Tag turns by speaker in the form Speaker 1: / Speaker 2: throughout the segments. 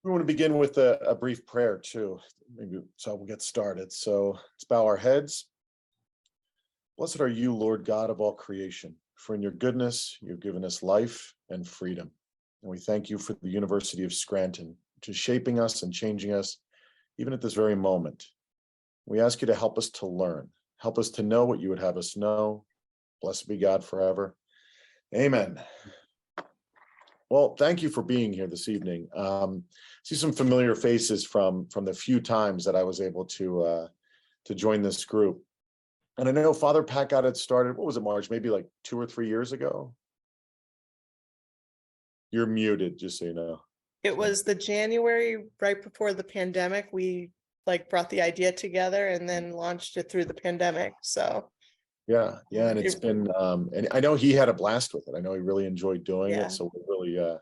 Speaker 1: We want to begin with a brief prayer too, maybe so we'll get started. So let's bow our heads. Blessed are you, Lord God of all creation, for in your goodness you've given us life and freedom. And we thank you for the University of Scranton, which is shaping us and changing us even at this very moment. We ask you to help us to learn, help us to know what you would have us know. Blessed be God forever. Amen. Well, thank you for being here this evening. See some familiar faces from the few times that I was able to join this group. And I know Father Pat got it started, what was it, Marge? Maybe like 2 or 3 years ago? You're muted, just so you know.
Speaker 2: It was the January right before the pandemic. We brought the idea together and then launched it through the pandemic. So
Speaker 1: yeah, and it's been and I know he had a blast with it. I know he really enjoyed doing it. So we're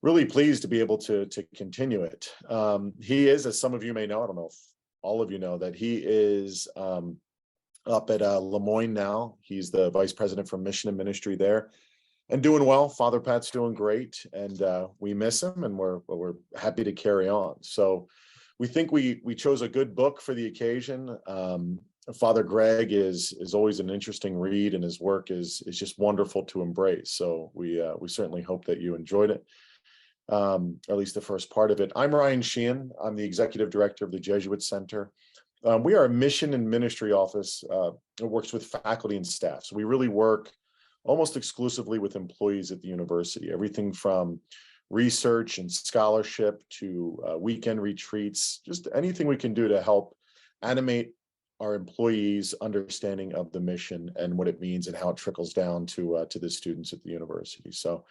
Speaker 1: really pleased to be able to continue it. He is, as some of you may know, I don't know if all of you know, that he is up at Lemoyne now. He's the vice president for mission and ministry there, and doing well. Father Pat's doing great, and we miss him, and we're happy to carry on. So we think we chose a good book for the occasion. Father Greg is always an interesting read, and his work is just wonderful to embrace. So we certainly hope that you enjoyed it, or at least the first part of it. I'm Ryan Sheehan. I'm the executive director of the Jesuit Center. We are a mission and ministry office that works with faculty and staff. So we really work almost exclusively with employees at the university, everything from research and scholarship to weekend retreats, just anything we can do to help animate our employees' understanding of the mission and what it means and how it trickles down to the students at the university. So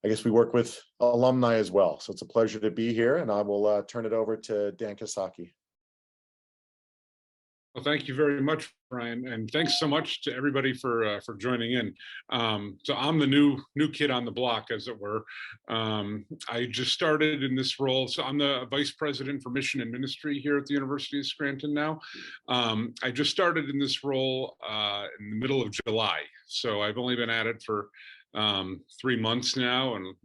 Speaker 1: I guess we work with alumni as well. So it's a pleasure to be here, and I will turn it over to Dan Kosaki.
Speaker 3: Well, thank you very much, Ryan, and thanks so much to everybody for joining in. So I'm the new kid on the block, as it were. I just started in this role, so I'm the vice president for mission and ministry here at the University of Scranton now. I just started in this role in the middle of July, so I've only been at it for 3 months now and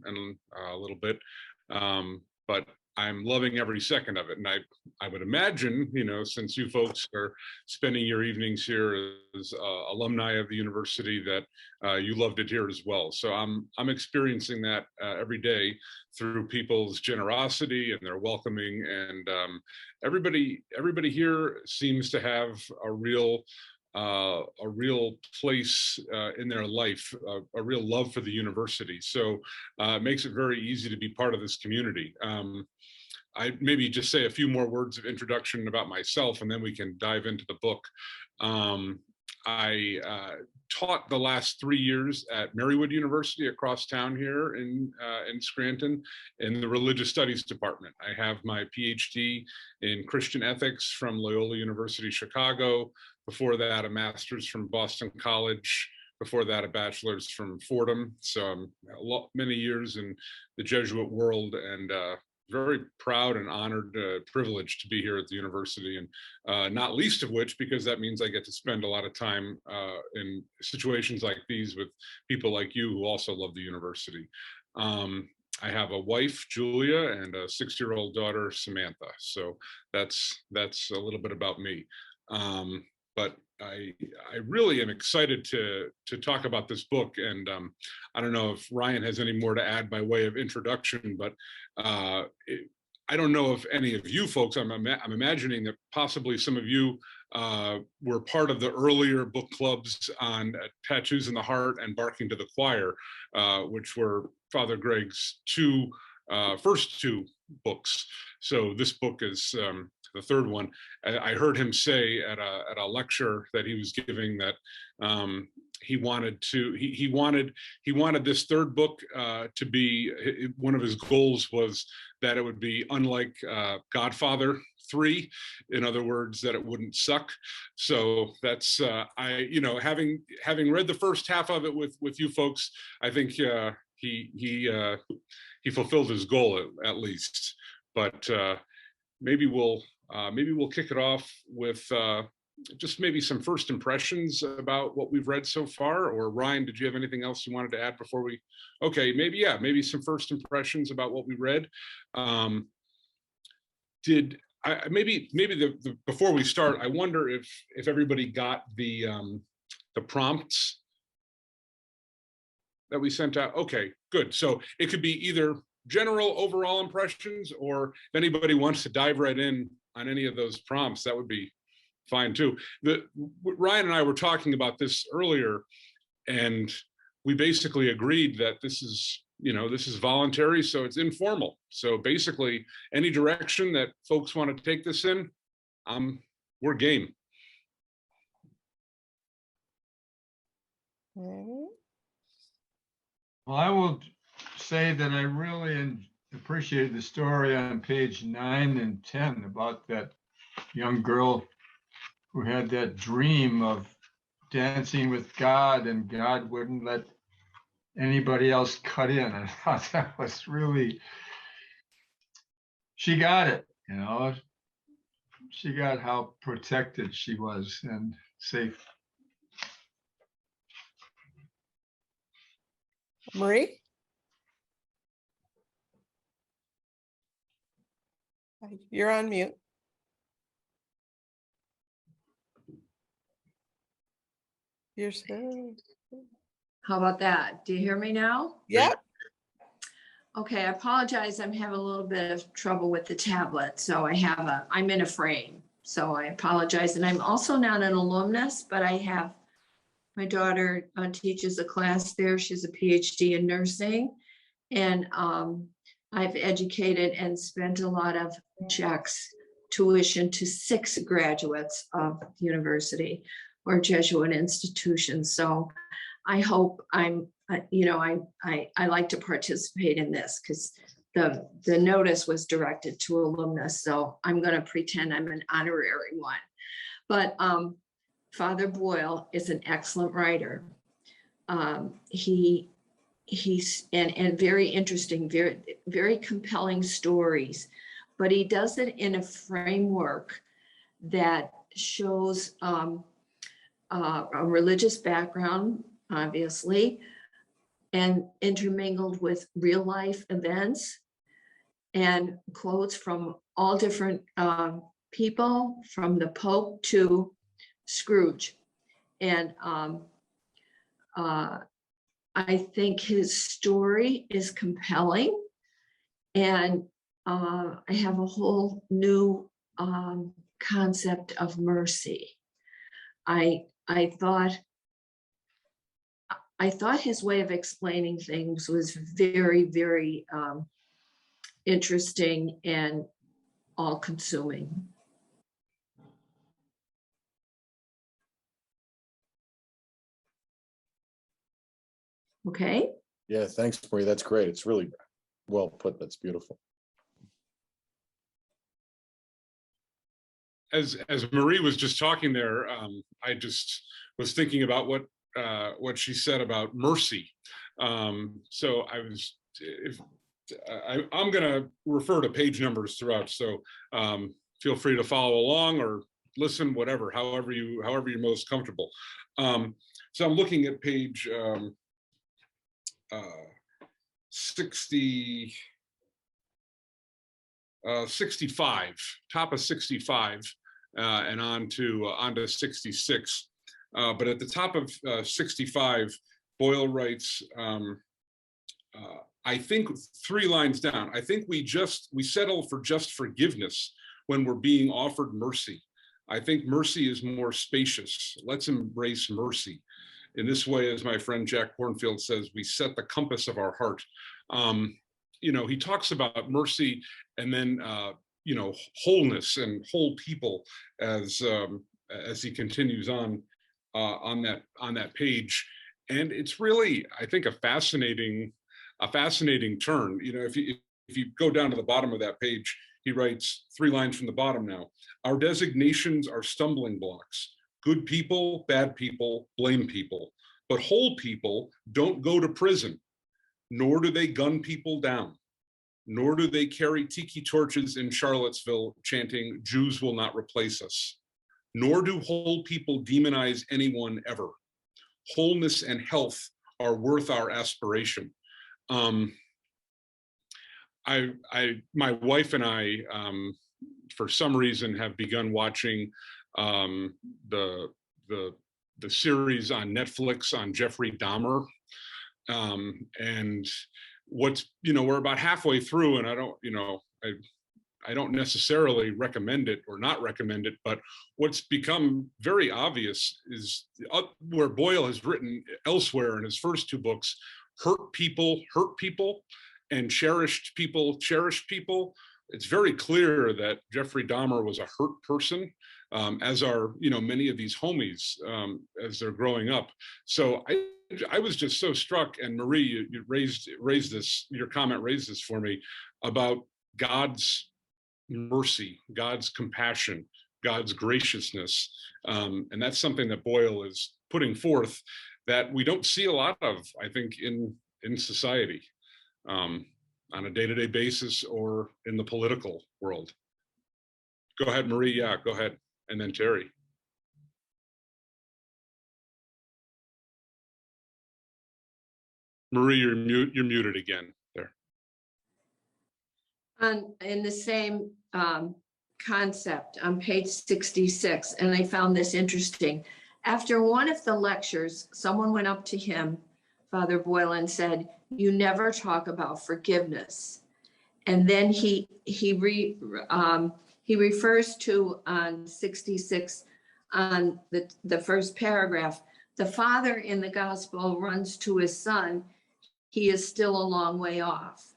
Speaker 3: a little bit, but I'm loving every second of it. And I would imagine, since you folks are spending your evenings here as alumni of the university, that you loved it here as well. So I'm experiencing that every day through people's generosity and their welcoming. And everybody here seems to have a real place in their life, a real love for the university. So it makes it very easy to be part of this community. I maybe just say a few more words of introduction about myself, and then we can dive into the book. I taught the last 3 years at Marywood University across town here in Scranton in the religious studies department. I have my PhD in Christian ethics from Loyola University, Chicago. Before that, a master's from Boston College. Before that, a bachelor's from Fordham. So many years in the Jesuit world, and very proud and honored, privileged to be here at the university, and not least of which because that means I get to spend a lot of time in situations like these with people like you who also love the university. I have a wife, Julia, and a 6-year-old daughter, Samantha. So that's a little bit about me. But I really am excited to talk about this book, and I don't know if Ryan has any more to add by way of introduction, but I don't know if any of you folks, I'm imagining that possibly some of you were part of the earlier book clubs on Tattoos in the Heart and Barking to the Choir, which were Father Greg's first two books. So this book is the third one. I heard him say at a lecture that he was giving that he wanted this third book to be, one of his goals was that it would be unlike Godfather 3, in other words, that it wouldn't suck. So that's having read the first half of it with you folks, I think he fulfilled his goal at least. But maybe we'll kick it off with just maybe some first impressions about what we've read so far. Or Ryan, did you have anything else you wanted to add before we? Okay, maybe some first impressions about what we read. Maybe before we start, I wonder if everybody got the prompts that we sent out. Okay, good. So it could be either general overall impressions, or if anybody wants to dive right in on any of those prompts, that would be fine too. Ryan and I were talking about this earlier, and we basically agreed that this is voluntary, so it's informal. So basically, any direction that folks want to take this in, we're game.
Speaker 2: Mhm.
Speaker 4: Well, I will say that I really appreciated the story on page 9 and 10 about that young girl who had that dream of dancing with God, and God wouldn't let anybody else cut in. I thought that was really, she got it, you know, she got how protected she was and safe.
Speaker 2: Marie? You're on mute. You're still.
Speaker 5: How about that? Do you hear me now?
Speaker 2: Yep.
Speaker 5: Okay, I apologize. I'm having a little bit of trouble with the tablet. So I'm in a frame. So I apologize. And I'm also not an alumnus, but I have, my daughter teaches a class there. She's a PhD in nursing. And I've educated and spent a lot of checks, tuition to 6 graduates of the university or Jesuit institutions. So I hope I like to participate in this, because the notice was directed to alumnus. So I'm going to pretend I'm an honorary one. But Father Boyle is an excellent writer. He's and very interesting, very, very compelling stories, but he does it in a framework that shows a religious background, obviously, and intermingled with real life events and quotes from all different people, from the Pope to Scrooge. And I think his story is compelling, and I have a whole new concept of mercy. I thought his way of explaining things was very, very interesting and all-consuming. Okay.
Speaker 1: Yeah, thanks, Marie. That's great. It's really well put. That's beautiful.
Speaker 3: As Marie was just talking there, I just was thinking about what she said about mercy. So I'm going to refer to page numbers throughout. So feel free to follow along or listen, whatever, however you're most comfortable. So I'm looking at page 65, top of 65, and on to 66. But at the top of 65, Boyle writes, I think 3 lines down, I think we settle for just forgiveness when we're being offered mercy. I think mercy is more spacious. Let's embrace mercy. In this way, as my friend Jack Kornfield says, we set the compass of our heart. He talks about mercy and then, wholeness and whole people as he continues on that page. And it's really, I think, a fascinating turn. If you go down to the bottom of that page, he writes 3 lines from the bottom now. Our designations are stumbling blocks. Good people, bad people, blame people. But whole people don't go to prison, nor do they gun people down, nor do they carry tiki torches in Charlottesville chanting, Jews will not replace us. nor do whole people demonize anyone ever. Wholeness and health are worth our aspiration. My wife and I, for some reason, have begun watching the series on Netflix on Jeffrey Dahmer, and we're about halfway through, and I don't necessarily recommend it or not recommend it, but what's become very obvious is where Boyle has written elsewhere in his first two books, hurt people, and cherished people, cherish people. It's very clear that Jeffrey Dahmer was a hurt person, as are many of these homies as they're growing up. So I was just so struck, and Marie, you raised this, your comment raised this for me about God's mercy, God's compassion, God's graciousness, and that's something that Boyle is putting forth that we don't see a lot of, I think, in society. On a day-to-day basis or in the political world. Go ahead, Marie. Yeah, go ahead. And then Terry. Marie, you're muted again there.
Speaker 5: In the same concept on page 66, and I found this interesting. After one of the lectures, someone went up to him, Father Boyle, and said, "You never talk about forgiveness." And then he refers to on 66 on the first paragraph, the father in the gospel runs to his son. He is still a long way off.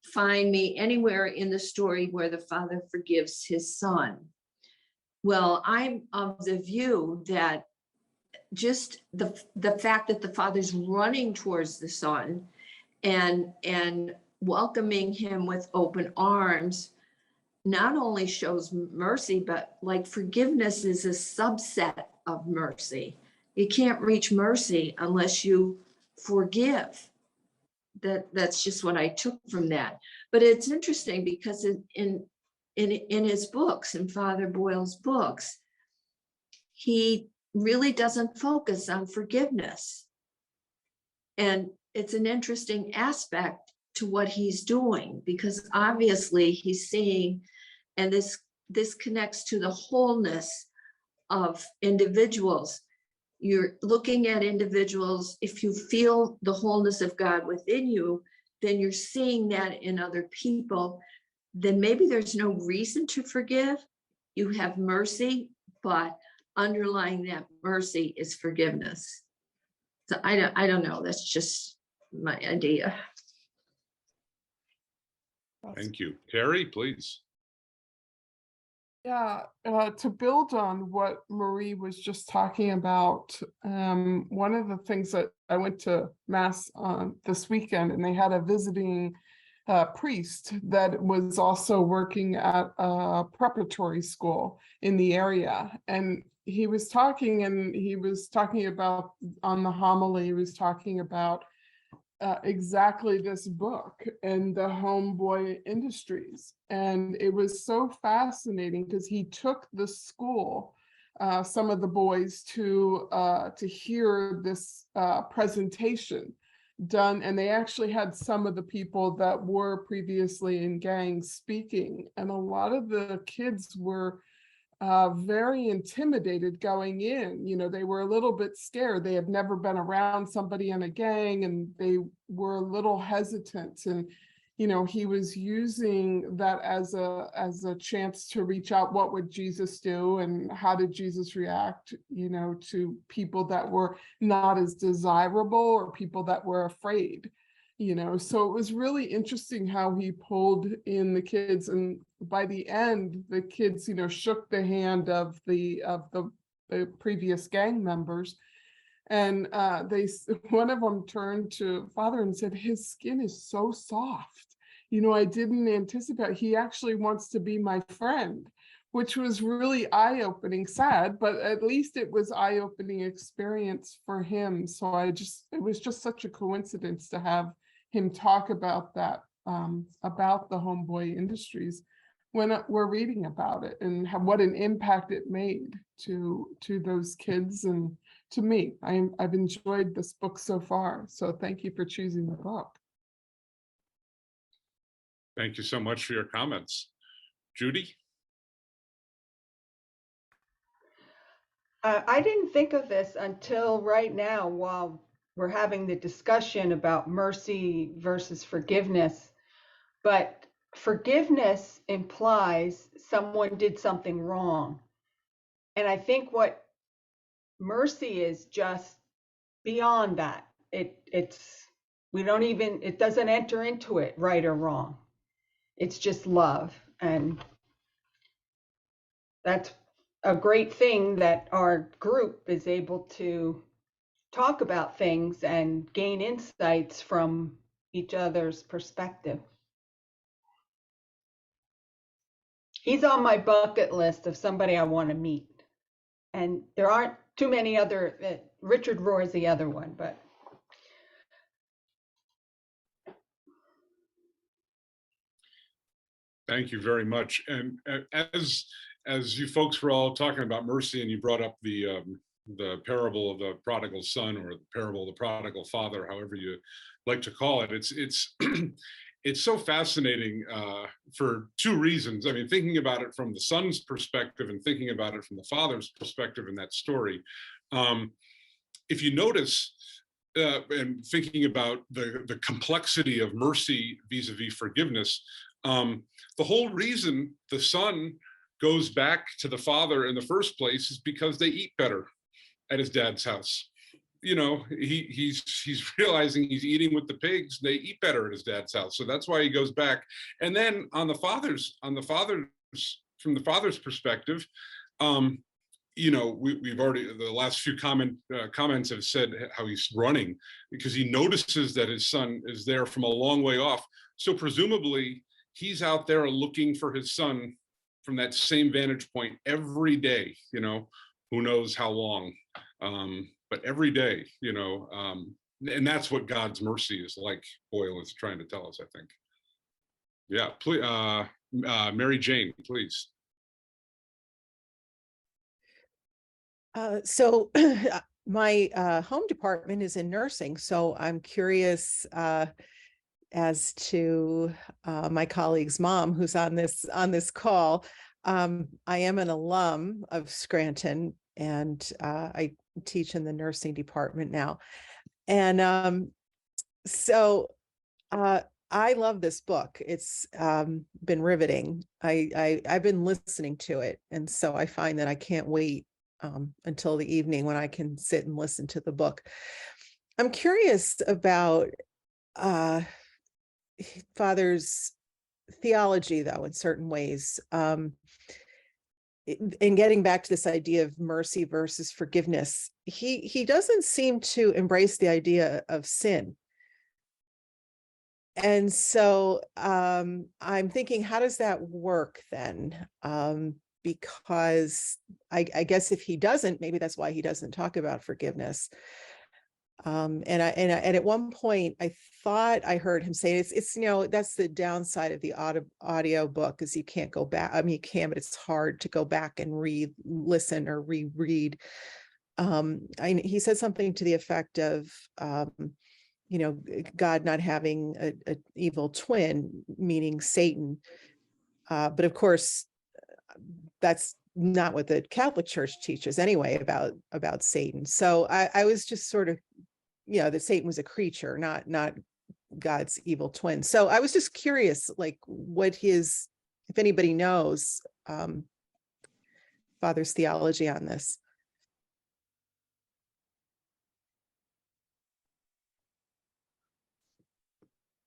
Speaker 5: Find me anywhere in the story where the father forgives his son. Well, I'm of the view that just the fact that the father's running towards the son and welcoming him with open arms not only shows mercy, but like forgiveness is a subset of mercy. You can't reach mercy unless you forgive. That's just what I took from that. But it's interesting because in his books, in Father Boyle's books, he really doesn't focus on forgiveness. And it's an interesting aspect to what he's doing, because obviously he's seeing, and this connects to the wholeness of individuals. You're looking at individuals, if you feel the wholeness of God within you, then you're seeing that in other people. Then maybe there's no reason to forgive. You have mercy, but underlying that mercy is forgiveness. So I don't know. That's just my idea.
Speaker 3: Thank you. Terry, please.
Speaker 6: Yeah, to build on what Marie was just talking about, one of the things that I went to Mass on this weekend, and they had a visiting priest that was also working at a preparatory school in the area. And he was talking about, on the homily, he was talking about exactly this book and the homeboy industries. And it was so fascinating because he took the school, some of the boys, to hear this presentation done, and they actually had some of the people that were previously in gangs speaking, and a lot of the kids were very intimidated going in. They were a little bit scared. They had never been around somebody in a gang, and they were a little hesitant. And he was using that as a chance to reach out. What would Jesus do, and how did Jesus react, to people that were not as desirable or people that were afraid. So it was really interesting how he pulled in the kids, and by the end, the kids, shook the hand of the previous gang members, and one of them turned to Father and said, "His skin is so soft. I didn't anticipate. He actually wants to be my friend," which was really eye-opening. Sad, but at least it was eye-opening experience for him. So it was just such a coincidence to have him talk about that, about the homeboy industries. when we're reading about it and what an impact it made to those kids and to me. I've enjoyed this book so far. So thank you for choosing the book.
Speaker 3: Thank you so much for your comments. Judy?
Speaker 7: I didn't think of this until right now while we're having the discussion about mercy versus forgiveness. But forgiveness implies someone did something wrong. And I think what mercy is just beyond that. It doesn't enter into it right or wrong. It's just love. And that's a great thing that our group is able to talk about things and gain insights from each other's perspective. He's on my bucket list of somebody I want to meet. And there aren't too many other, Richard Rohr is the other one, but.
Speaker 3: Thank you very much. And as you folks were all talking about mercy, and you brought up the parable of the prodigal son, or the parable of the prodigal father, however you like to call it, it's it's so fascinating for two reasons. I mean, thinking about it from the son's perspective and thinking about it from the father's perspective in that story. If you notice, and thinking about the complexity of mercy vis-a-vis forgiveness, the whole reason the son goes back to the father in the first place is because they eat better at his dad's house. You know, he's realizing he's eating with the pigs. They eat better at his dad's house, so that's why he goes back. And then from the father's perspective, you know, we've already, the last few comments have said how he's running because he notices that his son is there from a long way off. So presumably he's out there looking for his son from that same vantage point every day. You know, who knows how long. But every day, you know, and that's what God's mercy is like, Boyle is trying to tell us, I think. Yeah, please, Mary Jane, please.
Speaker 8: So my home department is in nursing, so I'm curious as to my colleague's mom who's on this call. I am an alum of Scranton, and I teach in the nursing department now. And so I love this book. It's been riveting. I've been listening to it, and so I find that I can't wait until the evening when I can sit and listen to the book. I'm curious about Father's theology, though, in certain ways. In getting back to this idea of mercy versus forgiveness, he doesn't seem to embrace the idea of sin. And so I'm thinking, how does that work then? Because I guess if he doesn't, maybe that's why he doesn't talk about forgiveness. And at one point I thought I heard him say it's you know, that's the downside of the audio book, is you can't go back. I mean, you can, but it's hard to go back and listen or reread. He said something to the effect of you know, God not having a evil twin, meaning Satan. But of course, that's not what the Catholic Church teaches anyway about Satan. So I was just sort of, you know, that Satan was a creature, not God's evil twin. So I was just curious, like, what his, if anybody knows, Father's theology on this.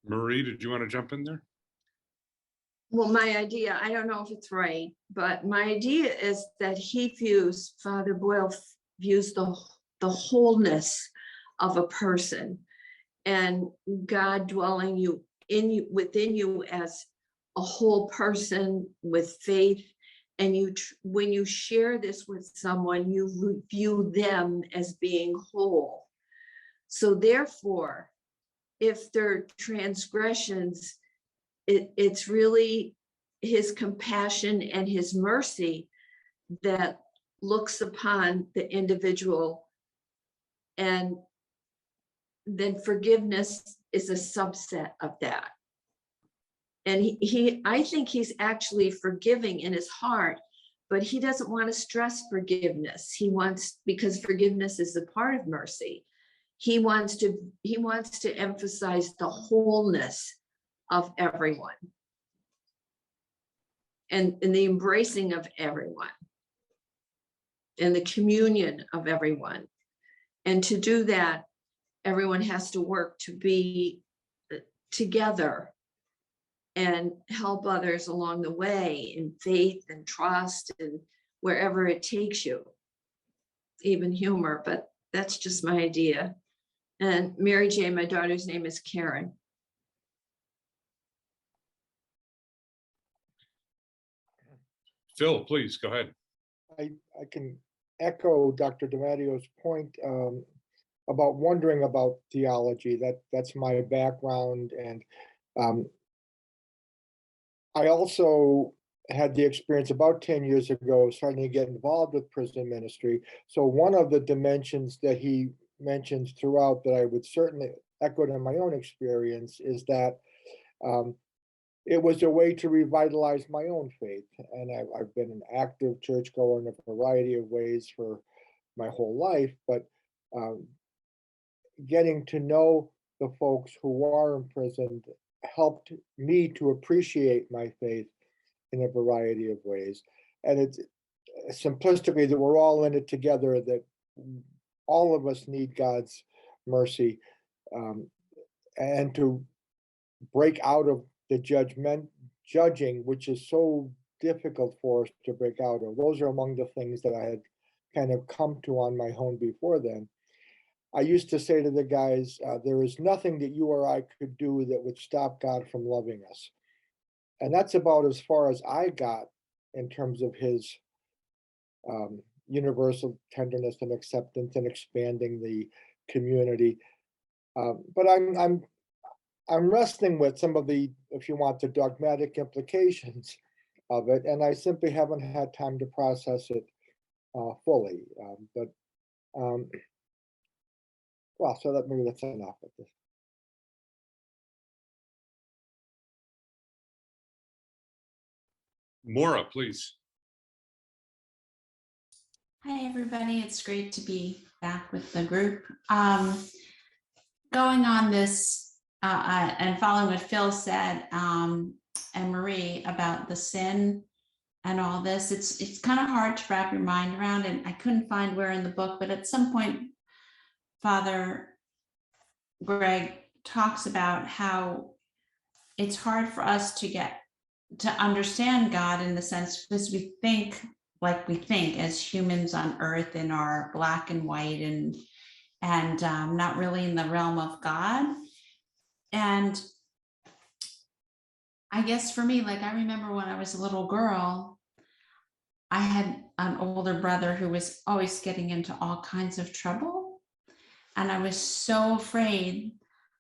Speaker 3: Marie, did you want to jump in there?
Speaker 5: Well, my idea, I don't know if it's right, but my idea is that Father Boyle views the wholeness of a person, and God dwelling within you as a whole person with faith. And when you share this with someone, you view them as being whole. So therefore, if there are transgressions, it's really his compassion and his mercy that looks upon the individual, and then forgiveness is a subset of that. And I think he's actually forgiving in his heart, but he doesn't want to stress forgiveness. Because forgiveness is a part of mercy. He wants to emphasize the wholeness of everyone and the embracing of everyone and the communion of everyone. And to do that, everyone has to work to be together and help others along the way in faith and trust and wherever it takes you, even humor, but that's just my idea. And Mary Jane, my daughter's name is Karen.
Speaker 3: Phil, please go ahead.
Speaker 9: I can echo Dr. DiMattio's point about wondering about theology. That's my background, and I also had the experience about 10 years ago starting to get involved with prison ministry. So one of the dimensions that he mentions throughout that I would certainly echo in my own experience is that it was a way to revitalize my own faith. And I've been an active churchgoer in a variety of ways for my whole life, but getting to know the folks who are imprisoned helped me to appreciate my faith in a variety of ways. And it's simplistically that we're all in it together, that all of us need God's mercy, and to break out of the judging, which is so difficult for us to break out of. Those are among the things that I had kind of come to on my own before then. I used to say to the guys, there is nothing that you or I could do that would stop God from loving us. And that's about as far as I got in terms of his universal tenderness and acceptance and expanding the community. But I'm wrestling with some of the, if you want, the dogmatic implications of it, and I simply haven't had time to process it fully. Well, so that maybe that's enough of this.
Speaker 3: Maura, please.
Speaker 10: Hi, everybody. It's great to be back with the group. Going on this and following what Phil said and Marie about the sin and all this, it's kind of hard to wrap your mind around, and I couldn't find where in the book, but at some point, Father Greg talks about how it's hard for us to get to understand God in the sense because we think like we think as humans on earth in our black and white and not really in the realm of God. And I guess for me, like I remember when I was a little girl, I had an older brother who was always getting into all kinds of trouble. And I was so afraid,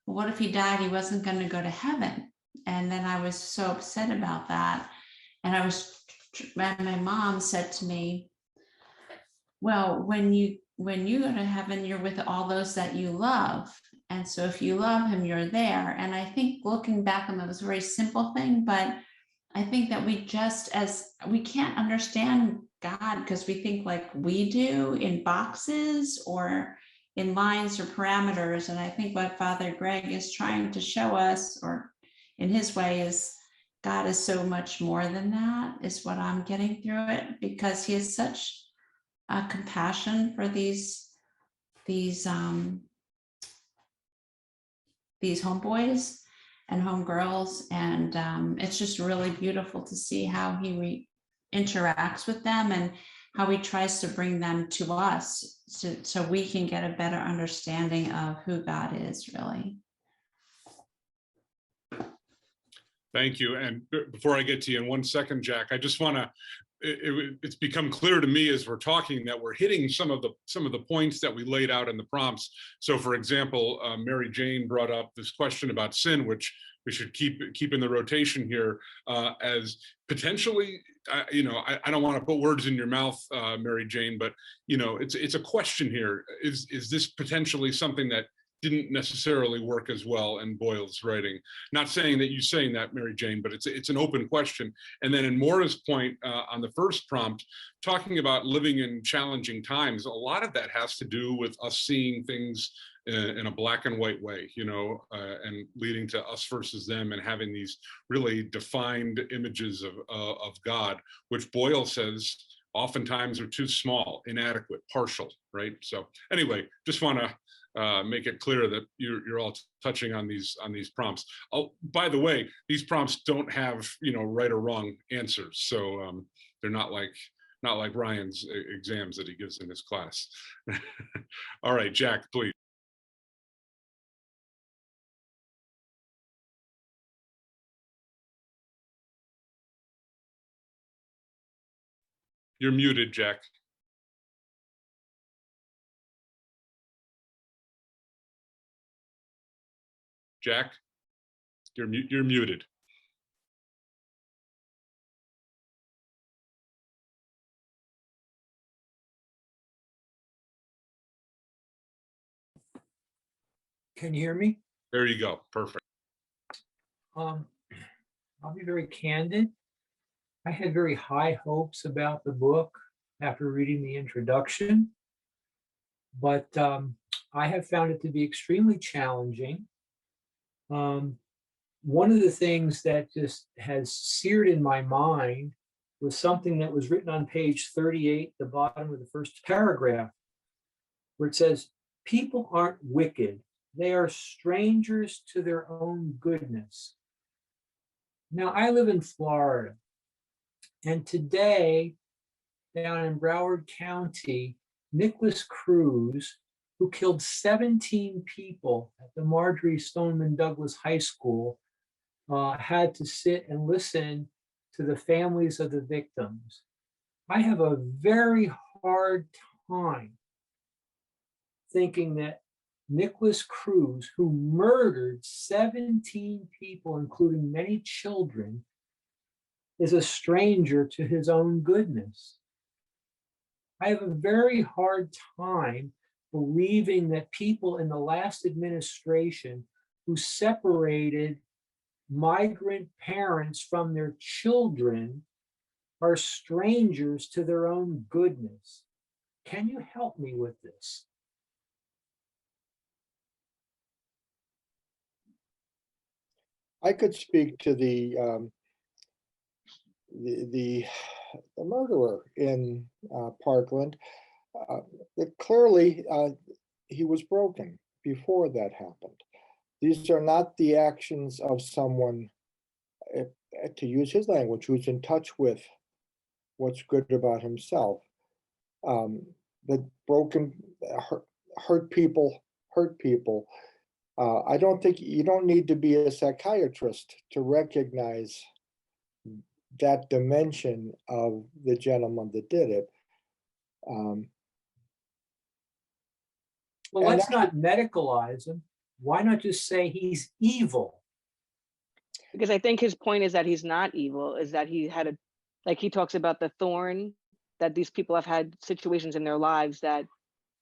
Speaker 10: what if he died? He wasn't going to go to heaven. And then I was so upset about that. And my mom said to me, well, when you go to heaven, you're with all those that you love. And so if you love him, you're there. And I think looking back on that was a very simple thing, but I think that we can't understand God because we think like we do in boxes or in lines or parameters. And I think what Father Greg is trying to show us, or in his way, is God is so much more than that, is what I'm getting through it, because he has such a compassion for these homeboys and homegirls, and it's just really beautiful to see how he interacts with them and how he tries to bring them to us so we can get a better understanding of who God is, really.
Speaker 3: Thank you. And before I get to you in 1 second, Jack, I just want to, it's become clear to me as we're talking that we're hitting some of the points that we laid out in the prompts. So for example, Mary Jane brought up this question about sin, which we should keep in the rotation here as potentially, I don't want to put words in your mouth, Mary Jane, but it's a question here. Is this potentially something that didn't necessarily work as well in Boyle's writing? Not saying that you're saying that, Mary Jane, but it's an open question. And then in Maura's point on the first prompt, talking about living in challenging times, a lot of that has to do with us seeing things in a black and white way, and leading to us versus them, and having these really defined images of God, which Boyle says oftentimes are too small, inadequate, partial, right? So anyway, just want to make it clear that you're all touching on these prompts. Oh, by the way, these prompts don't have right or wrong answers, so they're not like Ryan's exams that he gives in his class. All right, Jack, please. You're muted, Jack. Jack, you're muted.
Speaker 11: Can you hear me?
Speaker 3: There you go. Perfect.
Speaker 11: I'll be very candid. I had very high hopes about the book after reading the introduction, but I have found it to be extremely challenging. One of the things that just has seared in my mind was something that was written on page 38, the bottom of the first paragraph, where it says, "People aren't wicked. They are strangers to their own goodness." Now, I live in Florida, and today, down in Broward County, Nicholas Cruz, who killed 17 people at the Marjorie Stoneman Douglas High School, had to sit and listen to the families of the victims. I have a very hard time thinking that Nicholas Cruz, who murdered 17 people, including many children, is a stranger to his own goodness. I have a very hard time believing that people in the last administration who separated migrant parents from their children are strangers to their own goodness. Can you help me with this?
Speaker 9: I could speak to the murderer in Parkland. Clearly, he was broken before that happened. These are not the actions of someone, to use his language, who's in touch with what's good about himself. The broken, hurt people hurt people. I don't think you don't need to be a psychiatrist to recognize that dimension of the gentleman that did it.
Speaker 11: Well, let's not medicalize him. Why not just say he's evil?
Speaker 12: Because I think his point is that he's not evil, is that he had like he talks about the thorn, that these people have had situations in their lives that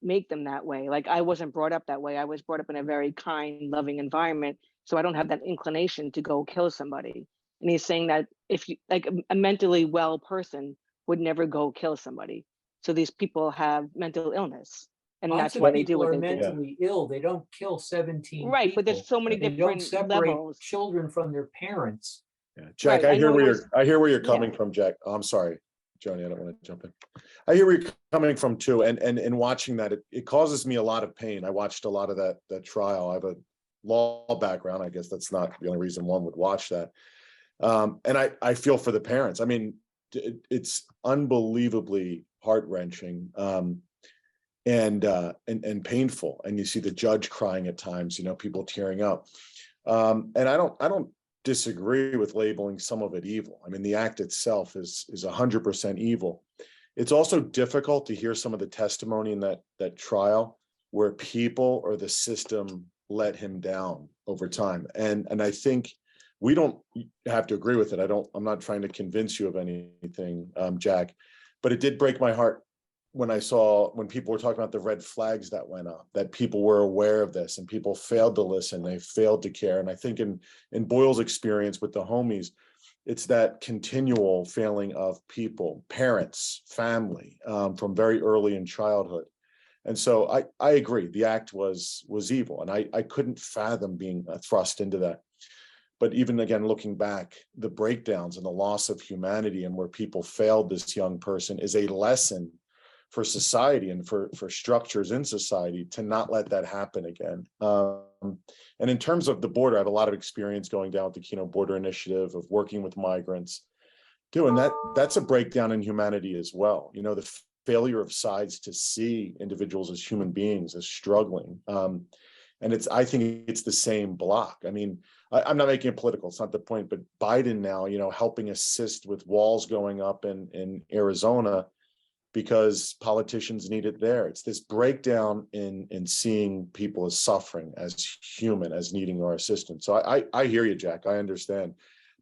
Speaker 12: make them that way. Like, I wasn't brought up that way. I was brought up in a very kind, loving environment. So I don't have that inclination to go kill somebody. And he's saying that if you, like a mentally well person would never go kill somebody. So these people have mental illness. And that's why they do what they do.
Speaker 11: Mentally ill. They don't kill 17
Speaker 12: right,
Speaker 11: people.
Speaker 12: But there's so many different levels.
Speaker 11: Children from their parents.
Speaker 1: Yeah, Jack, right, I hear where you're coming from, Jack. Oh, I'm sorry, Joni, I don't want to jump in. I hear where you're coming from too, and watching that, it causes me a lot of pain. I watched a lot of that trial. I have a law background. I guess that's not the only reason one would watch that. And I feel for the parents. I mean, it's unbelievably heart-wrenching. And painful, and you see the judge crying at times, people tearing up, and I don't disagree with labeling some of it evil. I mean, the act itself is 100% evil. It's also difficult to hear some of the testimony in that trial where people or the system let him down over time, and I think We don't have to agree with it. I'm not trying to convince you of anything, Jack, but it did break my heart when when people were talking about the red flags that went up, that people were aware of this and people failed to listen, they failed to care. And I think in Boyle's experience with the homies, it's that continual failing of people, parents, family, from very early in childhood. And so I agree, the act was evil, and I couldn't fathom being thrust into that. But even again, looking back, the breakdowns and the loss of humanity and where people failed this young person is a lesson for society and for structures in society to not let that happen again. And in terms of the border, I have a lot of experience going down with the Keno Border Initiative, of working with migrants, doing that's a breakdown in humanity as well. You know, the failure of sides to see individuals as human beings, as struggling. And I think it's the same block. I mean, I'm not making it political, it's not the point, but Biden now, you know, helping assist with walls going up in Arizona because politicians need it there. It's this breakdown in seeing people as suffering, as human, as needing our assistance. So I hear you, Jack, I understand.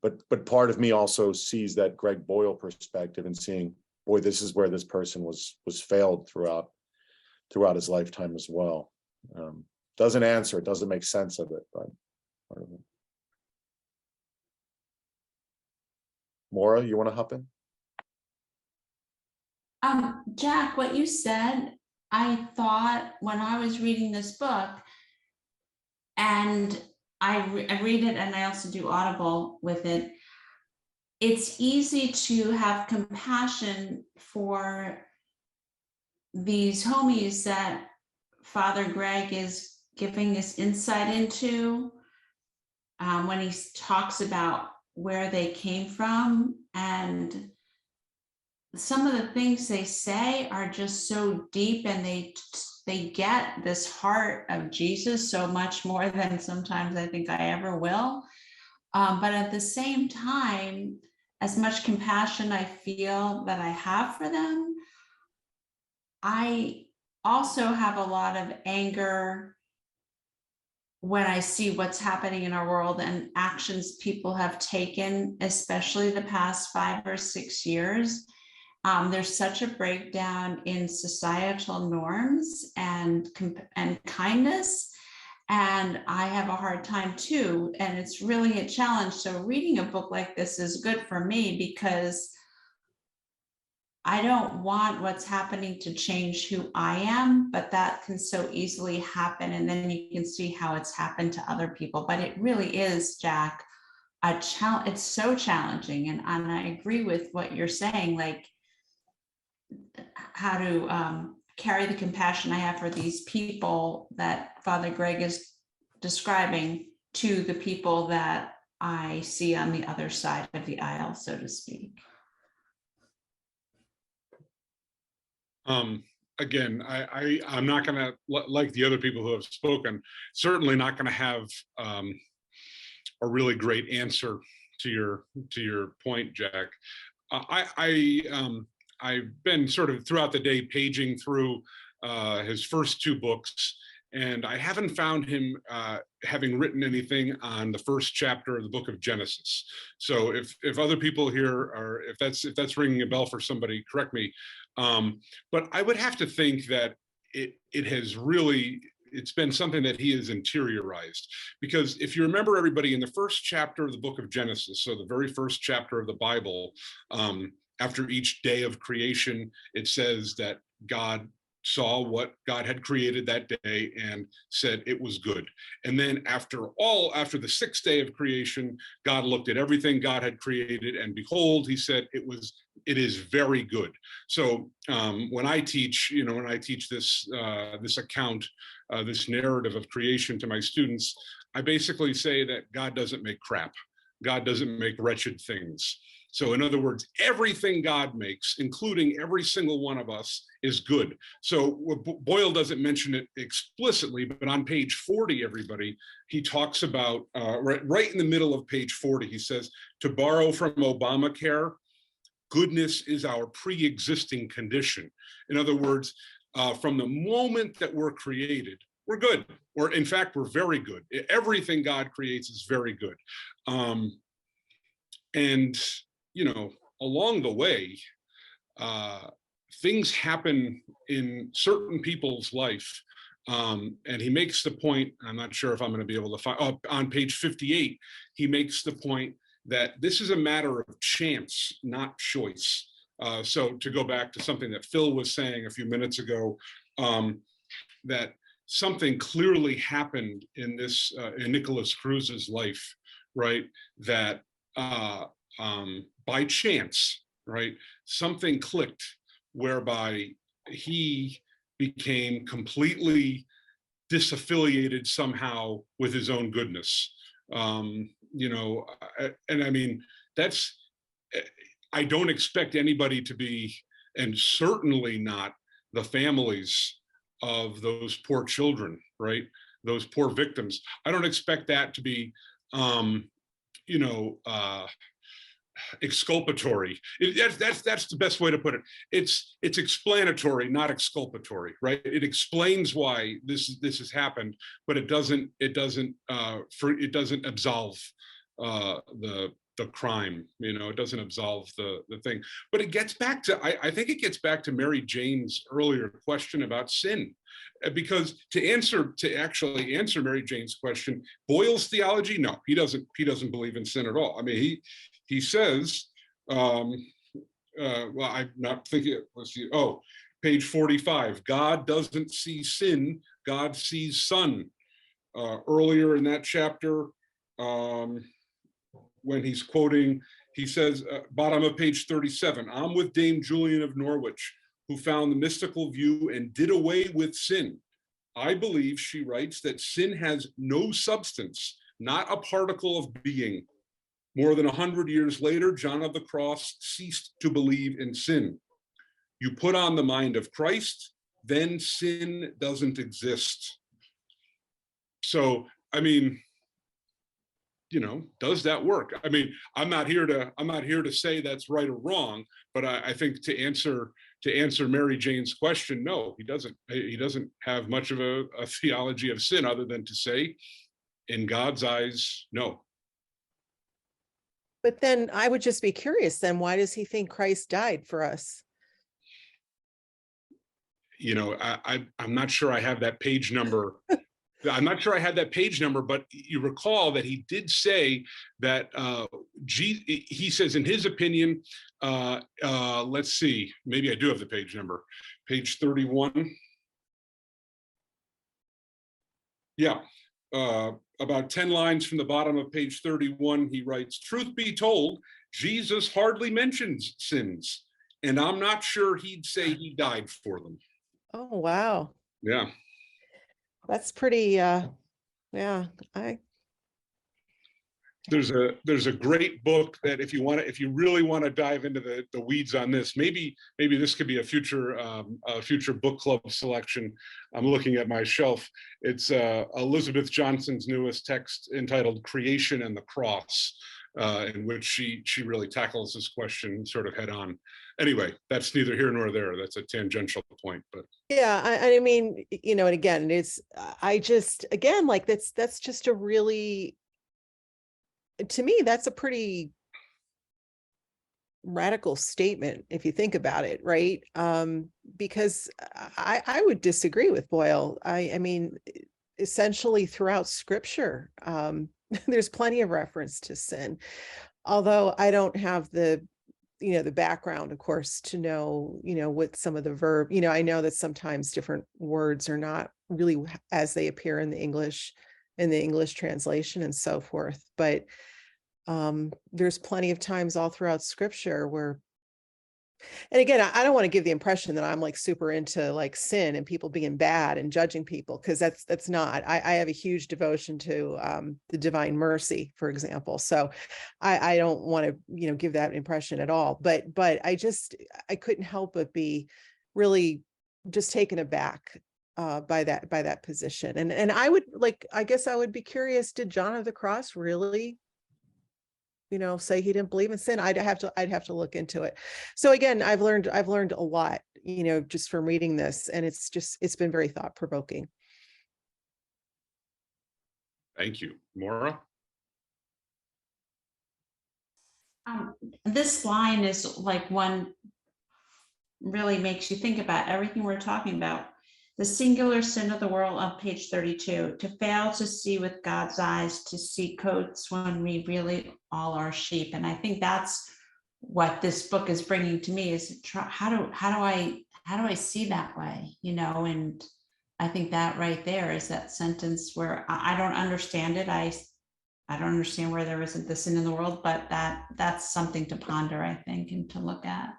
Speaker 1: But part of me also sees that Greg Boyle perspective and seeing, boy, this is where this person was failed throughout his lifetime as well. Doesn't answer, it doesn't make sense of it, but part of it. Maura, you want to hop in?
Speaker 10: Jack, what you said, I thought when I was reading this book, and I read it and I also do Audible with it, it's easy to have compassion for these homies that Father Greg is giving this insight into when he talks about where they came from, and some of the things they say are just so deep, and they get this heart of Jesus so much more than sometimes I think I ever will. But at the same time, as much compassion I feel that I have for them, I also have a lot of anger when I see what's happening in our world and actions people have taken, especially the past 5 or 6 years. There's such a breakdown in societal norms and kindness, and I have a hard time too, and it's really a challenge. So reading a book like this is good for me because I don't want what's happening to change who I am, but that can so easily happen, and then you can see how it's happened to other people. But it really is, Jack, a challenge. It's so challenging, and I agree with what you're saying, like how to carry the compassion I have for these people that Father Greg is describing to the people that I see on the other side of the aisle, so to speak.
Speaker 3: Again, I'm not going to, like the other people who have spoken, certainly not going to have a really great answer to your point, Jack. I've been sort of throughout the day paging through his first 2 books, and I haven't found him having written anything on the first chapter of the book of Genesis. So if other people here are, if that's ringing a bell for somebody, correct me. But I would have to think that it has really, it's been something that he has interiorized, because if you remember, everybody, in the first chapter of the book of Genesis, so the very first chapter of the Bible, after each day of creation, it says that God saw what God had created that day and said it was good. And then after the 6th day of creation, God looked at everything God had created, and behold, he said it is very good. So when I teach, this this account, this narrative of creation to my students, I basically say that God doesn't make crap. God doesn't make wretched things. So in other words, everything God makes, including every single one of us, is good. So Boyle doesn't mention it explicitly, but on page 40, everybody, he talks about, right in the middle of page 40, he says, to borrow from Obamacare, goodness is our pre-existing condition. In other words, from the moment that we're created, we're good. Or in fact, we're very good. Everything God creates is very good. And, you know, along the way, things happen in certain people's life. And he makes the point, I'm not sure if I'm going to be able to find, on page 58, he makes the point that this is a matter of chance, not choice. So to go back to something that Phil was saying a few minutes ago, that something clearly happened in this, in Nicholas Cruz's life, right? That by chance, right, something clicked whereby he became completely disaffiliated somehow with his own goodness. You know, and I mean, that's, I don't expect anybody to be, and certainly not the families of those poor children, right? Those poor victims. I don't expect that to be, you know, exculpatory. That's the best way to put it. It's explanatory, not exculpatory, right? It explains why this has happened, but it doesn't absolve the crime. You know, it doesn't absolve the thing. But it gets back to, I think it gets back to Mary Jane's earlier question about sin, because to actually answer Mary Jane's question, Boyle's theology, no, he doesn't believe in sin at all. I mean, he says, well, I'm not thinking, let's see, oh, page 45, God doesn't see sin, God sees son. Earlier in that chapter, when he's quoting, he says, bottom of page 37, I'm with Dame Julian of Norwich, who found the mystical view and did away with sin. I believe, she writes, that sin has no substance, not a particle of being. More than 100 years later, John of the Cross ceased to believe in sin. You put on the mind of Christ, then sin doesn't exist. So, I mean, you know, does that work? I mean, I'm not here to say that's right or wrong, but I think to answer Mary Jane's question, no, he doesn't have much of a theology of sin other than to say, in God's eyes, no.
Speaker 8: But then I would just be curious, then why does he think Christ died for us?
Speaker 3: You know, I'm not sure I have that page number. I'm not sure I had that page number, but you recall that he did say that he says, in his opinion, let's see, maybe I do have the page number, page 31. Yeah. About 10 lines from the bottom of page 31, he writes, truth be told, Jesus hardly mentions sins, and I'm not sure he'd say he died for them.
Speaker 8: Oh, wow.
Speaker 3: Yeah.
Speaker 8: That's pretty, yeah,
Speaker 3: There's a great book that if you really want to dive into the weeds on this, maybe this could be a future book club selection. I'm looking at my shelf. It's Elizabeth Johnson's newest text entitled "Creation and the Cross," in which she really tackles this question sort of head on. Anyway, that's neither here nor there. That's a tangential point, but
Speaker 8: yeah. I mean, you know, and again, like that's just a really, to me, that's a pretty radical statement if you think about it, right? Because I would disagree with Boyle. I mean, essentially throughout Scripture, there's plenty of reference to sin. Although I don't have the background, of course, to know, what some of the verb, I know that sometimes different words are not really as they appear in the English translation and so forth. But there's plenty of times all throughout Scripture where, and again, I don't want to give the impression that I'm like super into like sin and people being bad and judging people, because that's not. I have a huge devotion to the divine mercy, for example. So I don't want to give that impression at all. But I couldn't help but be really just taken aback by that position. And I guess I would be curious, did John of the Cross really say he didn't believe in sin? I'd have to look into it. So again, I've learned a lot, just from reading this, and it's been very thought-provoking.
Speaker 3: Thank you. Maura?
Speaker 10: This line is like one really makes you think about everything we're talking about. The singular sin of the world on page 32, to fail to see with God's eyes, to see coats when we really all are sheep. And I think that's what this book is bringing to me, is how do I see that way, you know? And I think that right there is that sentence where I don't understand it. I don't understand where there isn't the sin in the world, but that's something to ponder, I think, and to look at.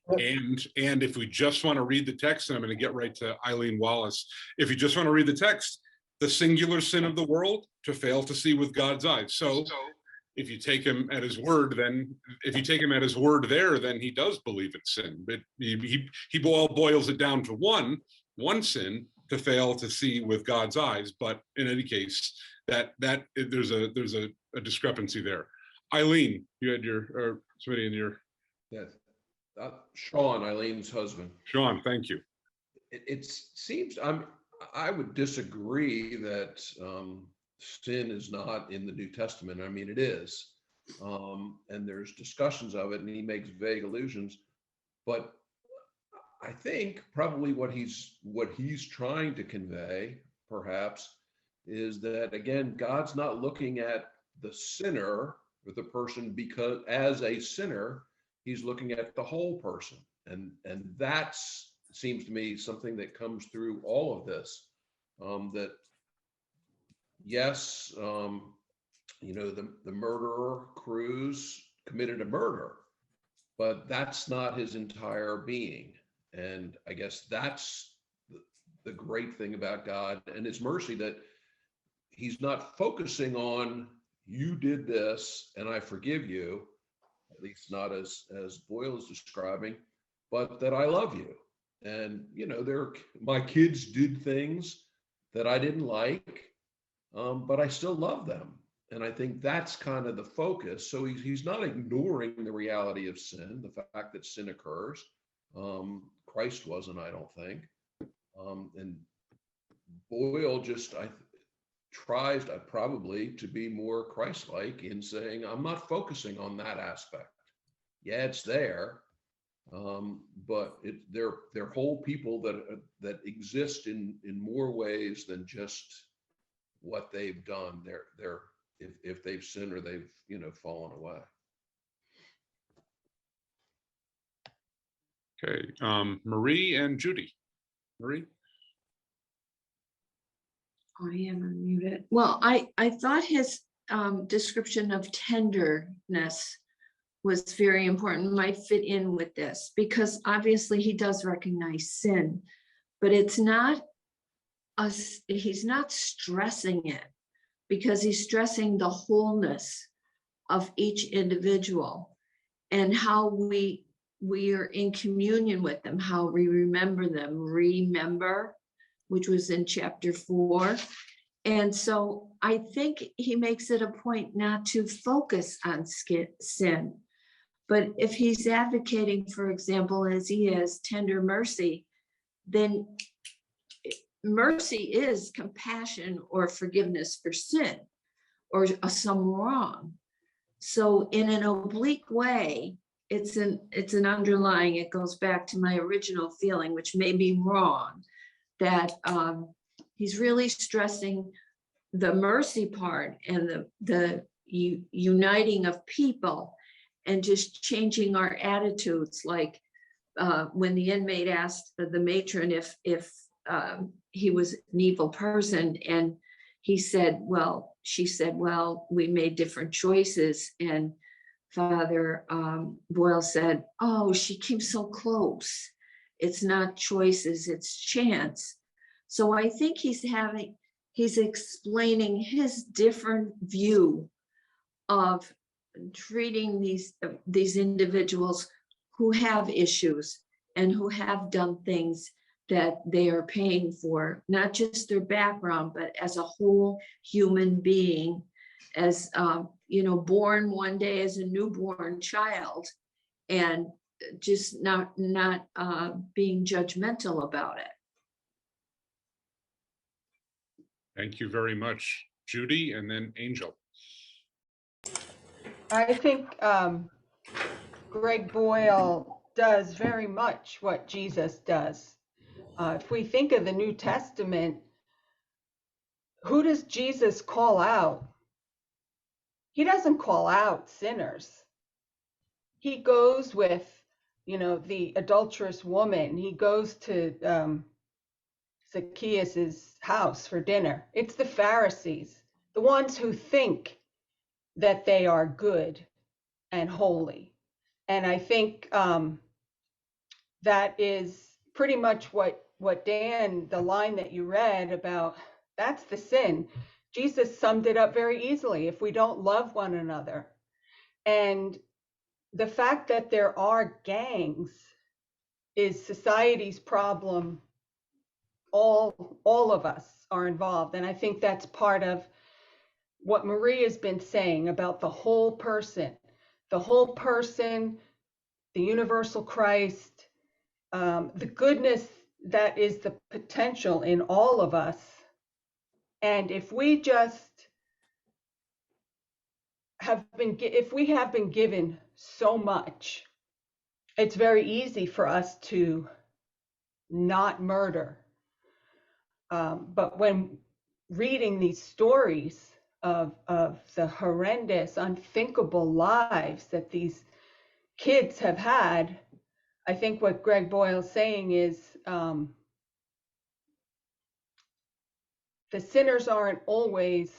Speaker 3: And if we just want to read the text, and I'm going to get right to Eileen Wallace, if you just want to read the text, the singular sin of the world, to fail to see with God's eyes. So if you take him at his word, then if you take him at his word there, then he does believe in sin. But he boils it down to one sin, to fail to see with God's eyes. But in any case, that there's a discrepancy there. Eileen, you had or somebody in your.
Speaker 13: Yes. Sean, Eileen's husband.
Speaker 3: Sean, thank you.
Speaker 13: It seems I would disagree that sin is not in the New Testament. I mean, it is, and there's discussions of it, and he makes vague allusions. But I think probably what he's trying to convey, perhaps, is that again, God's not looking at the sinner or the person because as a sinner. He's looking at the whole person, and that's seems to me something that comes through all of this. That yes, you know, the murderer Cruz committed a murder, but that's not his entire being. And I guess that's the great thing about God and His mercy, that He's not focusing on you did this and I forgive you. At least not as Boyle is describing, but that I love you. And, you know, my kids did things that I didn't like, but I still love them. And I think that's kind of the focus. So he's not ignoring the reality of sin, the fact that sin occurs. Christ wasn't, I don't think. And Boyle just, tries probably to be more Christ-like in saying, I'm not focusing on that aspect. Yeah, it's there, but they're whole people that exist in more ways than just what they've done. They're if they've sinned or they've fallen away.
Speaker 3: Okay, Marie and Judy. Marie.
Speaker 5: I am unmuted. Well, I thought his description of tenderness was very important, might fit in with this, because obviously he does recognize sin, but it's not us, he's not stressing it, because he's stressing the wholeness of each individual and how we are in communion with them, how we remember them, which was in chapter 4. And so I think he makes it a point not to focus on sin. But if he's advocating, for example, as he is, tender mercy, then mercy is compassion or forgiveness for sin or some wrong. So in an oblique way, it's an underlying, it goes back to my original feeling, which may be wrong, that he's really stressing the mercy part and the uniting of people and just changing our attitudes. Like when the inmate asked the matron if he was an evil person, and she said, well, we made different choices. And Father Boyle said, oh, she came so close. It's not choices, it's chance. So I think he's explaining his different view of treating these individuals who have issues and who have done things that they are paying for, not just their background, but as a whole human being, as born one day as a newborn child, and just not being judgmental about it.
Speaker 3: Thank you very much, Judy, and then Angel.
Speaker 7: I think Greg Boyle does very much what Jesus does. If we think of the New Testament, who does Jesus call out? He doesn't call out sinners. He goes with, the adulterous woman. He goes to Zacchaeus's house for dinner. It's the Pharisees, the ones who think that they are good and holy. And I think that is pretty much what Dan, the line that you read about, that's the sin. Jesus summed it up very easily. If we don't love one another, and the fact that there are gangs is society's problem. All of us are involved. And I think that's part of what Marie has been saying about the whole person, the universal Christ, the goodness that is the potential in all of us. And if we have been given so much, it's very easy for us to not murder. But when reading these stories of the horrendous, unthinkable lives that these kids have had, I think what Greg Boyle is saying is the sinners aren't always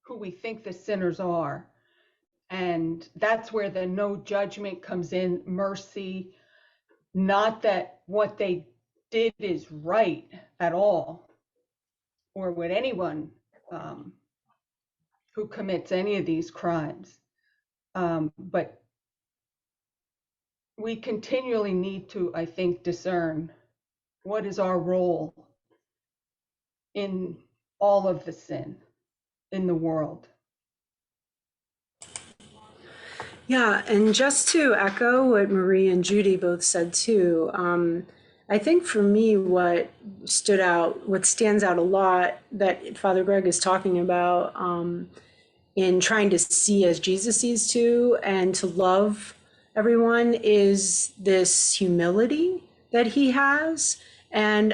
Speaker 7: who we think the sinners are. And that's where the no judgment comes in, mercy, not that what they did is right at all, or with anyone who commits any of these crimes. But we continually need to, I think, discern what is our role in all of the sin in the world.
Speaker 14: Yeah, and just to echo what Marie and Judy both said too, I think for me what stands out a lot that Father Greg is talking about in trying to see as Jesus sees too, and to love everyone, is this humility that he has. And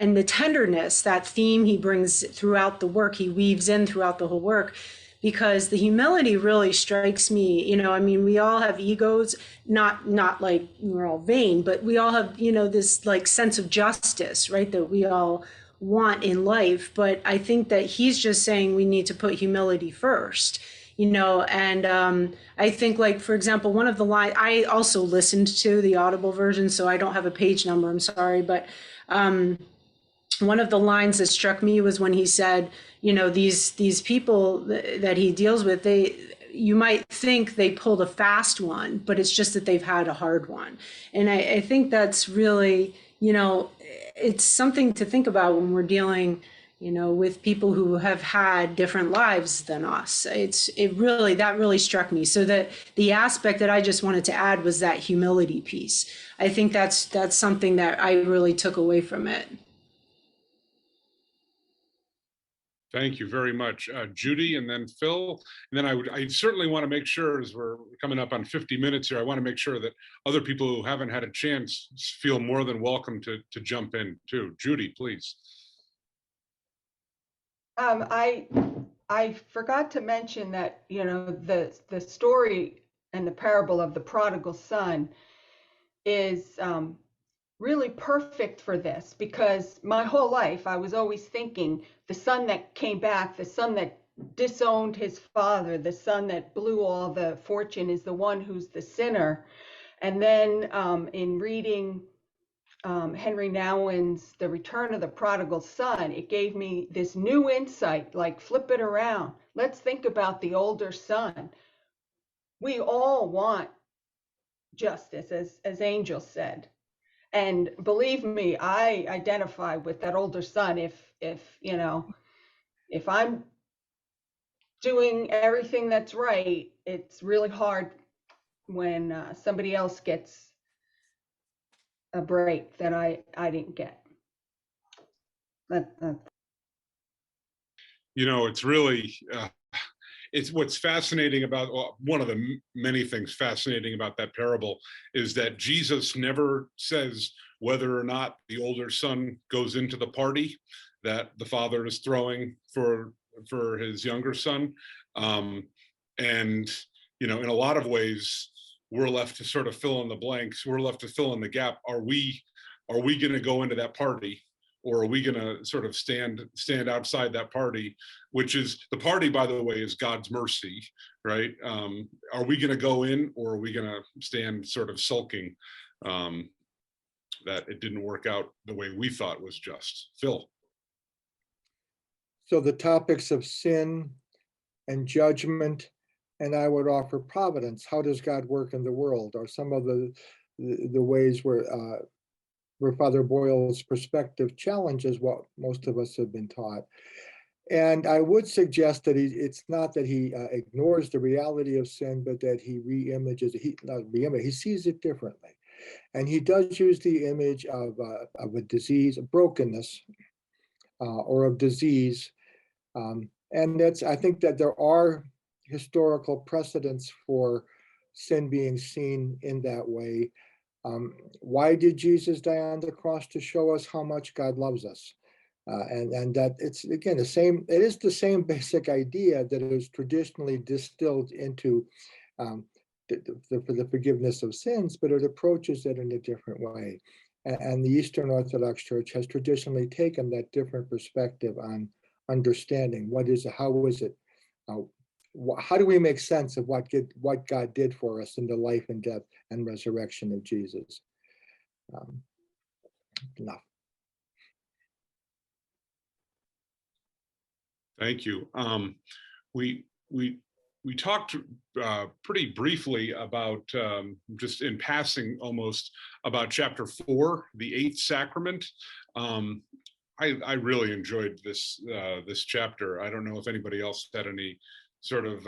Speaker 14: the tenderness, that theme he brings throughout the work, he weaves in throughout the whole work, because the humility really strikes me. We all have egos, not like we're all vain, but we all have, this like sense of justice, right, that we all want in life. But I think that he's just saying we need to put humility first, and I think, like, for example, one of the lines, I also listened to the Audible version, so I don't have a page number, I'm sorry, but one of the lines that struck me was when he said, these people that he deals with, you might think they pulled a fast one, but it's just that they've had a hard one. And I think that's really, it's something to think about when we're dealing, with people who have had different lives than us. That really struck me. So that the aspect that I just wanted to add was that humility piece. I think that's something that I really took away from it.
Speaker 3: Thank you very much, Judy, and then Phil. And then I certainly want to make sure, as we're coming up on 50 minutes here, I want to make sure that other people who haven't had a chance feel more than welcome to jump in too. Judy, please.
Speaker 7: I forgot to mention that, the story and the parable of the prodigal son is really perfect for this, because my whole life I was always thinking the son that came back, the son that disowned his father, the son that blew all the fortune is the one who's the sinner. And then in reading Henry Nouwen's The Return of the Prodigal Son, it gave me this new insight, like flip it around. Let's think about the older son. We all want justice, as Angel said. And believe me, I identify with that older son. If I'm doing everything that's right, it's really hard when somebody else gets a break that I didn't get.
Speaker 3: It's really, it's what's fascinating about, well, one of the many things fascinating about that parable is that Jesus never says whether or not the older son goes into the party that the father is throwing for his younger son. And, in a lot of ways, we're left to sort of fill in the blanks. We're left to fill in the gap. Are we going to go into that party? Or are we going to sort of stand outside that party, which is the party, by the way, is God's mercy, right? Are we going to go in, or are we going to stand sort of sulking that it didn't work out the way we thought was just? Phil.
Speaker 9: So the topics of sin and judgment, and I would offer providence. How does God work in the world? Are some of the ways where Father Boyle's perspective challenges what most of us have been taught. And I would suggest that it's not that he ignores the reality of sin, but that he he sees it differently. And he does use the image of a disease, a brokenness, or of disease. And I think that there are historical precedents for sin being seen in that way. Why did Jesus die on the cross? To show us how much God loves us. And that it's, again, it is the same basic idea that is traditionally distilled into the forgiveness of sins, but it approaches it in a different way. And the Eastern Orthodox Church has traditionally taken that different perspective on understanding how do we make sense of what God did for us in the life and death and resurrection of Jesus? Enough.
Speaker 3: Thank you. We talked pretty briefly about, just in passing almost, about chapter 4, the 8th sacrament. I really enjoyed this chapter. I don't know if anybody else had any sort of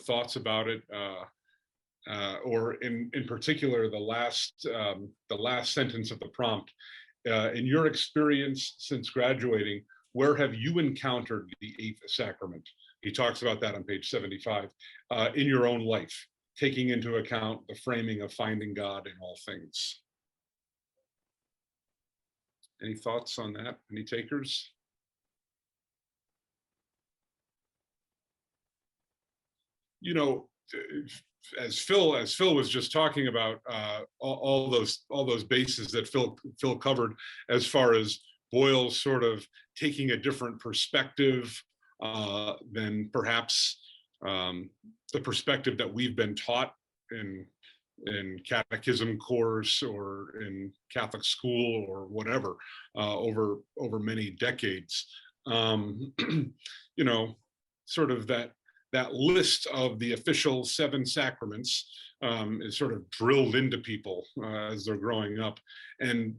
Speaker 3: thoughts about it, or in particular the last sentence of the prompt. In your experience since graduating, where have you encountered the 8th sacrament? He talks about that on page 75, in your own life, taking into account the framing of finding God in all things. Any thoughts on that? Any takers? As Phil was just talking about, all those bases that Phil covered, as far as Boyle sort of taking a different perspective than perhaps the perspective that we've been taught in catechism course or in Catholic school or whatever, over many decades. Sort of that list of the official 7 sacraments is sort of drilled into people as they're growing up. And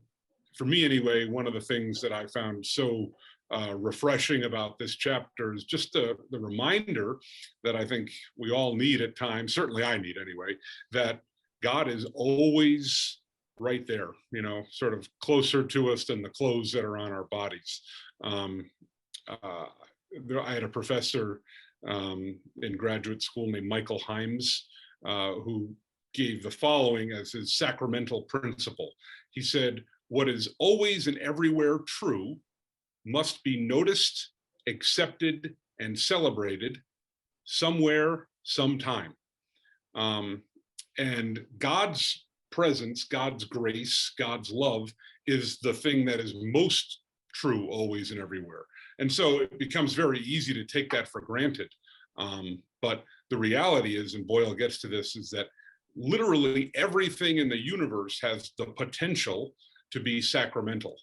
Speaker 3: for me anyway, one of the things that I found so refreshing about this chapter is just the reminder that I think we all need at times, certainly I need anyway, that God is always right there, sort of closer to us than the clothes that are on our bodies. I had a professor in graduate school named Michael Himes, who gave the following as his sacramental principle. He said, "What is always and everywhere true must be noticed, accepted, and celebrated somewhere, sometime." And God's presence, God's grace, God's love is the thing that is most true always and everywhere. And so it becomes very easy to take that for granted. But the reality is, and Boyle gets to this, is that literally everything in the universe has the potential to be sacramental.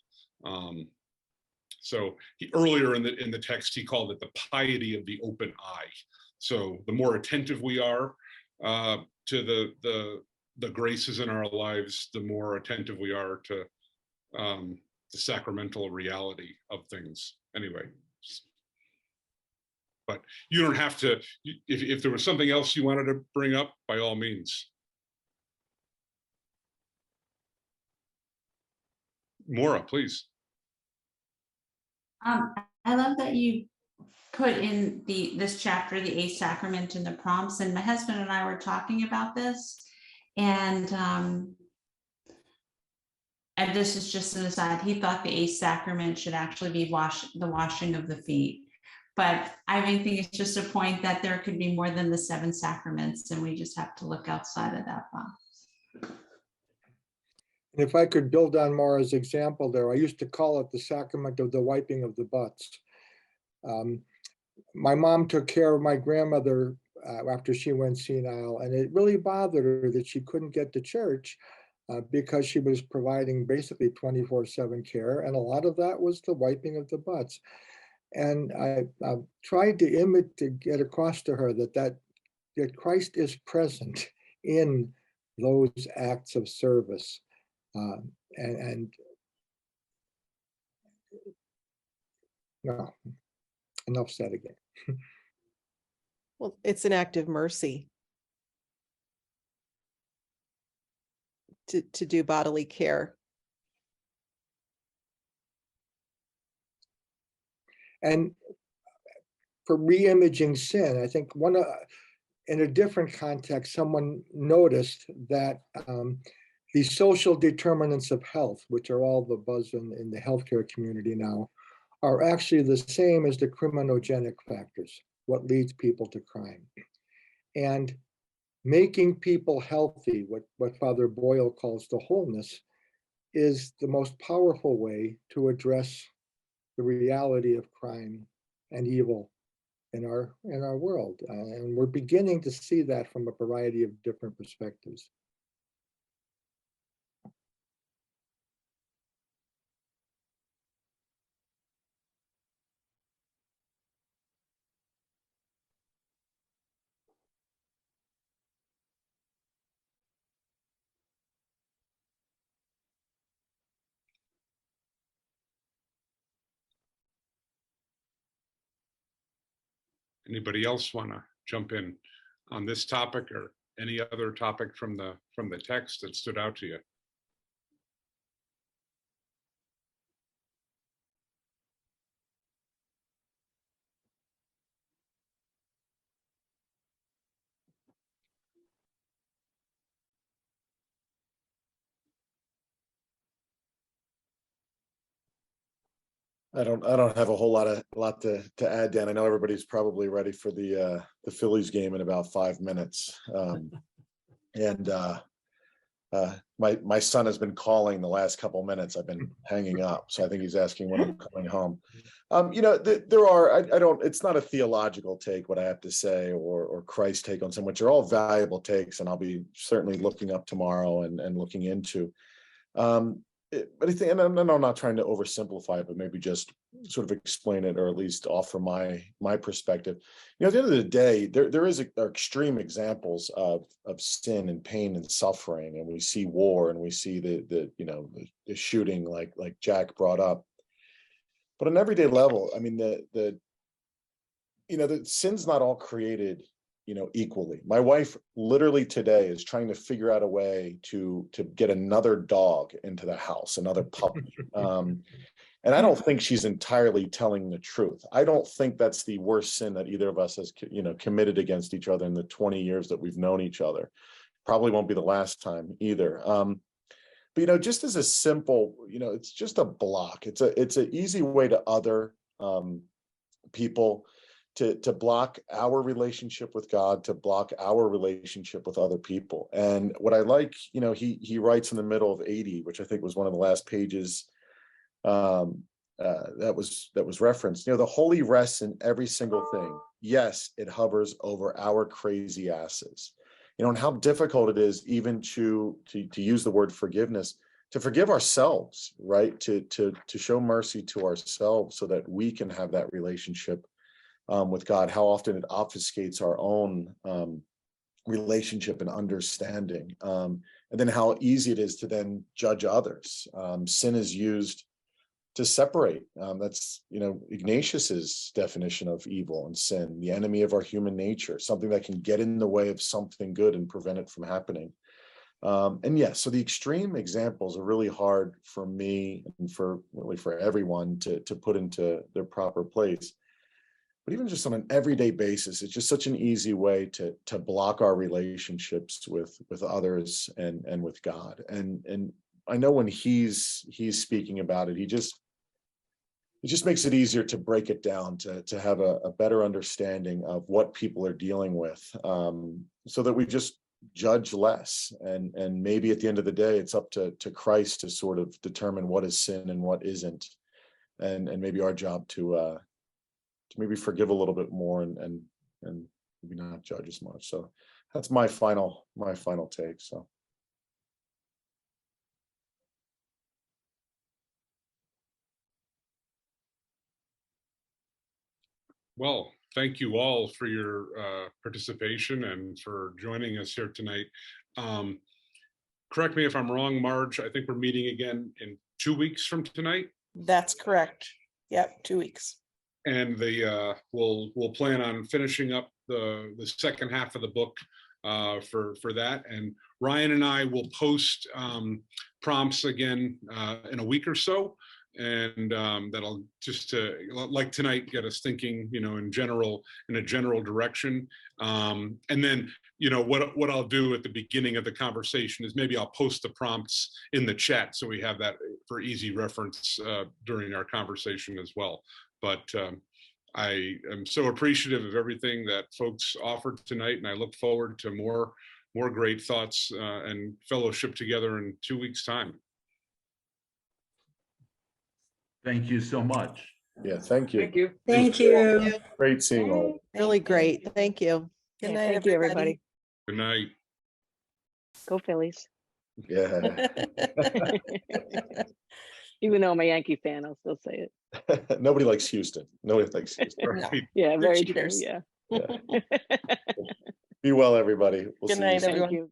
Speaker 3: So earlier in the text, he called it the piety of the open eye. So the more attentive we are to the graces in our lives, the more attentive we are to the sacramental reality of things. Anyway, but you don't have to, if there was something else you wanted to bring up, by all means. Maura, please.
Speaker 10: I love that you put in this chapter, the eighth sacrament in the prompts, and my husband and I were talking about this, and this is just an aside, he thought the eighth sacrament should actually be the washing of the feet. But I think it's just a point that there could be more than the 7 sacraments, and we just have to look outside of that box.
Speaker 9: And if I could build on Mara's example there, I used to call it the sacrament of the wiping of the butts. My mom took care of my grandmother after she went senile, and it really bothered her that she couldn't get to church because she was providing basically 24/7 care, and a lot of that was the wiping of the butts. And I tried to get across to her that Christ is present in those acts of service. And no, enough said again.
Speaker 8: Well, it's an act of mercy to do bodily care.
Speaker 9: And for re-imaging sin, I think in a different context, someone noticed that the social determinants of health, which are all the buzz in the healthcare community now, are actually the same as the criminogenic factors, what leads people to crime. And making people healthy, what Father Boyle calls the wholeness, is the most powerful way to address the reality of crime and evil in our world. And we're beginning to see that from a variety of different perspectives.
Speaker 3: Anybody else want to jump in on this topic or any other topic from the text that stood out to you?
Speaker 1: I don't have a whole lot to add, Dan. I know everybody's probably ready for the Phillies game in about 5 minutes. And my son has been calling the last couple minutes. I've been hanging up, so I think he's asking when I'm coming home. There are, it's not a theological take what I have to say or Christ take on some, which are all valuable takes, and I'll be certainly looking up tomorrow and looking into. But I think, and I'm not trying to oversimplify it, but maybe just sort of explain it, or at least offer my perspective. At the end of the day, there are extreme examples of sin and pain and suffering, and we see war, and we see the shooting, like Jack brought up. But on an everyday level, I mean, the sin's not all created equally. My wife literally today is trying to figure out a way to get another dog into the house, another puppy. And I don't think she's entirely telling the truth. I don't think that's the worst sin that either of us has, committed against each other in the 20 years that we've known each other. Probably won't be the last time either. But just as a simple, it's just a block. It's an easy way to other people, to block our relationship with God, to block our relationship with other people. And what I like, he writes in the middle of 80, which I think was one of the last pages that was referenced. The holy rests in every single thing. Yes, it hovers over our crazy asses. And how difficult it is even to use the word forgiveness, to forgive ourselves, right? To show mercy to ourselves so that we can have that relationship with God. How often it obfuscates our own relationship and understanding, and then how easy it is to then judge others. Sin is used to separate. That's Ignatius's definition of evil and sin: the enemy of our human nature, something that can get in the way of something good and prevent it from happening. And yes, so the extreme examples are really hard for me and for everyone to put into their proper place. but even just on an everyday basis, it's just such an easy way to block our relationships with others and with God. And I know when he's speaking about it, it just makes it easier to break it down, to have a better understanding of what people are dealing with, so that we just judge less. And maybe at the end of the day, it's up to Christ to sort of determine what is sin and what isn't. And maybe our job to maybe forgive a little bit more and maybe not judge as much. So that's my final take. So.
Speaker 3: Well, thank you all for your participation and for joining us here tonight. Correct me if I'm wrong, Marge, I think we're meeting again in 2 weeks from tonight.
Speaker 2: That's correct. Yep, 2 weeks.
Speaker 3: And we'll plan on finishing up the second half of the book for that. And Ryan and I will post prompts again in a week or so. And that'll just like tonight, get us thinking, in a general direction. And then, what I'll do at the beginning of the conversation is maybe I'll post the prompts in the chat so we have that for easy reference during our conversation as well. But I am so appreciative of everything that folks offered tonight, and I look forward to more great thoughts and fellowship together in 2 weeks' time.
Speaker 15: Thank you so much.
Speaker 1: Yeah, thank you.
Speaker 11: Thank you.
Speaker 14: Thank you.
Speaker 1: Great seeing all.
Speaker 8: Really great. Thank you.
Speaker 2: Good
Speaker 12: Yeah,
Speaker 2: night,
Speaker 12: thank you, everybody.
Speaker 3: Good night.
Speaker 12: Go Phillies.
Speaker 1: Yeah.
Speaker 12: Even though I'm a Yankee fan, I'll still say it.
Speaker 1: Nobody likes Houston. Nobody likes Houston.
Speaker 3: Right.
Speaker 12: Yeah,
Speaker 2: They're
Speaker 12: very
Speaker 2: cheaters.
Speaker 12: true. Yeah.
Speaker 1: Yeah. Be well, everybody. We'll
Speaker 2: Good
Speaker 1: see
Speaker 2: night,
Speaker 1: you soon.
Speaker 2: everyone.
Speaker 12: Thank you.